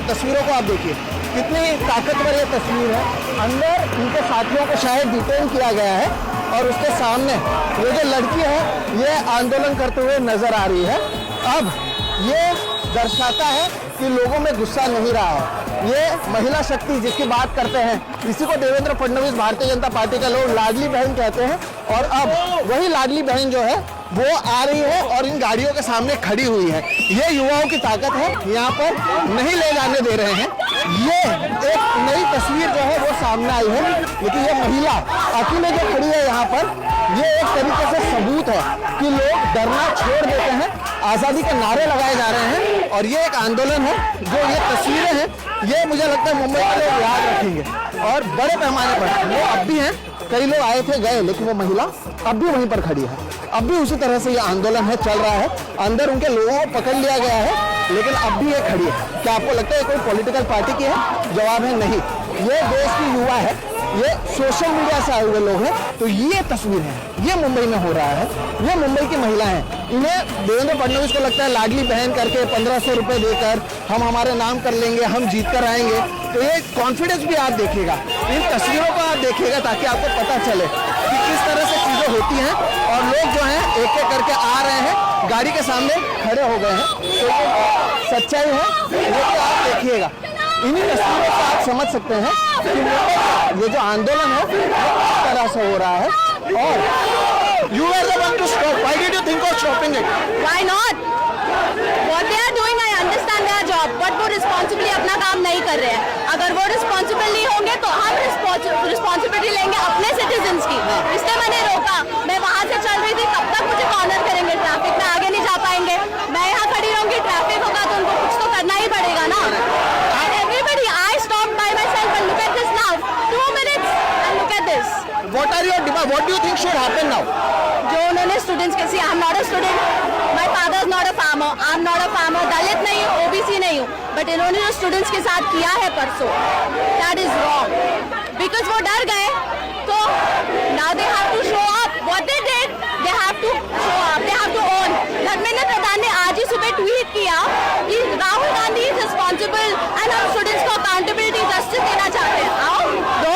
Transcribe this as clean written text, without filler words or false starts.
तस्वीरों को आप देखिए, कितनी ताकतवर ये तस्वीर है। अंदर इनके साथियों को शायद डिटेन किया गया है और उसके सामने ये जो लड़की है ये आंदोलन करते हुए नजर आ रही है। अब ये दर्शाता है कि लोगों में गुस्सा नहीं रहा है। ये महिला शक्ति जिसकी बात करते हैं, इसी को देवेंद्र फडणवीस भारतीय जनता पार्टी का लोग लाडली बहन कहते हैं। और अब वही लाडली बहन जो है वो आ रही है और इन गाड़ियों के सामने खड़ी हुई है। ये युवाओं की ताकत है, यहाँ पर नहीं ले जाने दे रहे हैं। ये एक नई तस्वीर जो है वो सामने आई है, लेकिन ये महिला अकेले जो खड़ी है यहाँ पर, ये एक तरीके से सबूत है कि लोग डरना छोड़ देते हैं, आज़ादी के नारे लगाए जा रहे हैं और ये एक आंदोलन है। जो ये तस्वीरें हैं ये मुझे लगता है मुंबई के लोग याद रखेंगे और बड़े पैमाने पर वो अब भी हैं। कई लोग आए थे गए, लेकिन वो महिला अब भी वहीं पर खड़ी है। अब भी उसी तरह से ये आंदोलन है, चल रहा है। अंदर उनके लोगों को पकड़ लिया गया है, लेकिन अब भी ये खड़ी है। क्या आपको लगता है कोई पॉलिटिकल पार्टी की है? जवाब है नहीं। ये देश की युवा है, ये सोशल मीडिया से आए हुए लोग हैं। तो ये तस्वीर है, ये मुंबई में हो रहा है, ये मुंबई की महिला है। इन्हें देवेंद्र फडणवीस को लगता है लाडली बहन करके 1500 रुपए देकर हम हमारे नाम कर लेंगे, हम जीत कर आएंगे। तो ये कॉन्फिडेंस भी आप देखिएगा, इन तस्वीरों को आप देखिएगा, ताकि आपको पता चले कि किस तरह से चीज़ें होती हैं। और लोग जो हैं एक एक करके आ रहे हैं, गाड़ी के सामने खड़े हो गए हैं। तो ये सच्चाई है, ये तो आप देखिएगा। इन्हीं तस्वीरों से आप समझ सकते हैं कि ये जो आंदोलन है वो किस तरह से हो रहा है। और you were the one to stop. Why did you think of stopping it? Why not? What they are doing, I understand their job, but वो रिस्पॉन्सिबली अपना काम नहीं कर रहे हैं। अगर वो रिस्पॉन्सिबल नहीं होंगे तो हम रिस्पॉन्सिबिलिटी लेंगे अपने सिटीजन्स की। इसलिए मैंने रोका। मैं वहाँ से चल रही थी, कब तक मुझे कॉर्नर करेंगे? ट्रैफिक में आगे नहीं जा पाएंगे। मैं यहाँ खड़ी रहूंगी, ट्रैफिक होगा तो उनको कुछ तो करना ही पड़ेगा ना। And everybody, I stopped by myself and look at this now. 2 minutes and look at this. What are your demands? What do you think should happen now? जो उन्होंने स्टूडेंट्स के, I am not a student, my father is not a farmer, I am not a farmer, Dalit नहीं हूँ, OBC नहीं हूँ, but इन्होंने जो students के साथ किया है परसों, दैट इज रॉन्ग। बिकॉज वो डर गए, तो now they have to show up what they did, they have to show up, they have to own. Dharmendra Pradhan ने आज ही सुबह ट्वीट किया कि Rahul Gandhi is responsible and हम स्टूडेंट्स को अकाउंटेबिलिटी जस्टिस देना चाहते हैं। आओ दो।